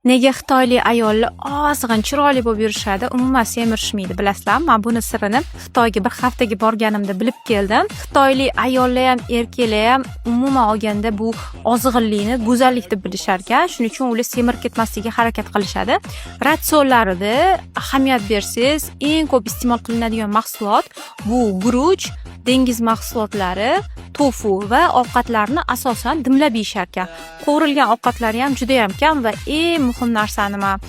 Nega xitoylik ayollar ozg'in chiroyli bo'lib yurishadi, umuman semirishmaydi, bilasizlarmi? Men buni sirini Xitoyga bir haftaga borganimda bilib keldim. Xitoylik ayollar ham, erkaklar ham umuman olganda bu ozg'inlikni go'zallik deb bilishar ekan. Shuning uchun ular semirib ketmasligiga harakat qilishadi. Ratsionlarida ahamiyat bersangiz, eng ko'p iste'mol qilinadigan mahsulot bu guruch, dengiz mahsulotlari, tofu va ovqatlarni asosan dimlab yeyishar ekan. Qovurilgan ovqatlari ham juda ham kam va eng muhim narsani men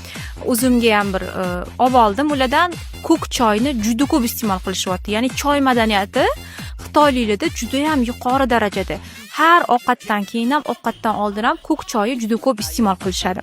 o'zimga ham bir olib oldim. Ulardan ko'k choyni juda ko'p iste'mol qilishyapti. Ya'ni choy madaniyati xitoyliklarda juda ham yuqori darajada. Har ovqatdan keyin ham, ovqatdan oldin ham ko'k choyi juda ko'p iste'mol qilishadi.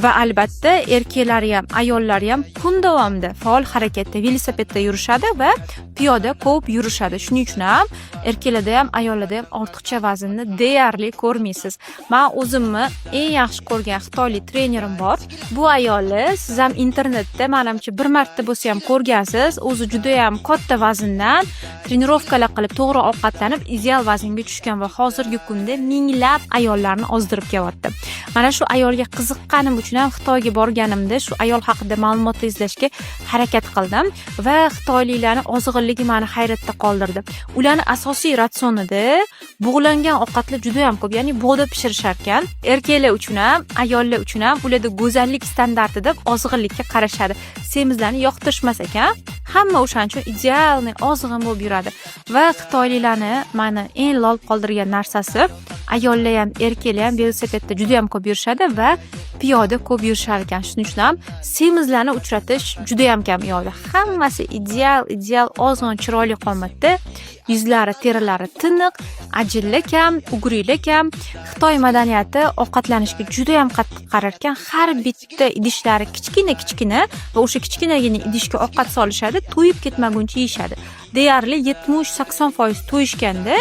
Va albatta erkaklar ham, ayollar ham kun davomida faol harakatda, velosipedda yurishadi va piyoda ko'p yurishadi. Shuning uchun ham erkaklarda ham, ayollarda ham ortiqcha vaznni deyarli ko'rmaysiz. Men o'zimni eng yaxshi ko'rgan xitoylik trenerim bor. Bu ayolni siz ham internetda menimcha bir marta bo'lsa ham ko'rgansiz. O'zi juda ham katta vazndan trenirovkalar qilib, to'g'ri ovqatlanib, ideal vaznga tushgan va hozirgi kunda minglab ayollarni ozdirib kelyapti. Mana shu ayolga qiziqqanim uchun ham Xitoyga borganimda shu ayol haqida ma'lumotlar izlashga harakat qildim va xitoyliklarning ozg'inligi meni hayratda qoldirdi. Ularning asosiy ratsionida bug'langan ovqatlar juda ham ko'p, ya'ni bug'da pishirishar ekan. Erkaklar uchun ham, ayollar uchun ham ularda go'zallik standarti deb ozg'inlikka qarashadi. Semizlarni yoqtirishmas ekan. Hamma o'shaning uchun idealni ozg'in bo'lib yuradi. Va xitoyliklarni meni eng lol qoldirgan narsasi, ayollar ham, erkaklar ham velosipedda juda ham ko'p yurishadi va piyoda ko'p yurishar ekan. Shuning uchun ham semizlarni uchratish juda ham kam yo'lda. Hammasi ideal ozg'in chiroyli qomatda, yuzlari, terilari tiniq, ajinlar kam, ugrilar kam. Xitoy madaniyati ovqatlanishga juda ham qattiq qarar ekan. Har bitta idishlari kichkina va o'sha kichkinagina idishga ovqat solishadi, to'yib ketmaguncha yeyishadi. Deyarli 70-80% to'yishganda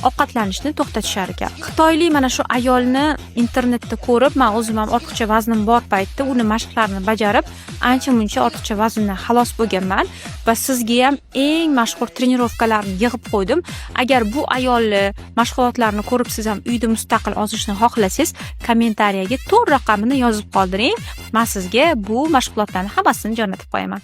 ovqatlanishni to'xtatishar ekan. Xitoylik mana shu ayolni internetda ko'rib, men o'zim ham ortiqcha vaznim bor paytda uni mashqlarini bajarib, ancha-muncha ortiqcha vazndan xalos bo'lganman va sizga ham eng mashhur trenirovkalarni yig'ib qo'ydim. Agar bu ayolni mashg'ulotlarini ko'rib siz ham uyda mustaqil ozishni xohlasangiz, kommentariyaga to'r raqamini yozib qoldiring. Men sizga bu mashg'ulotlarning hammasini jo'natib qo'yaman.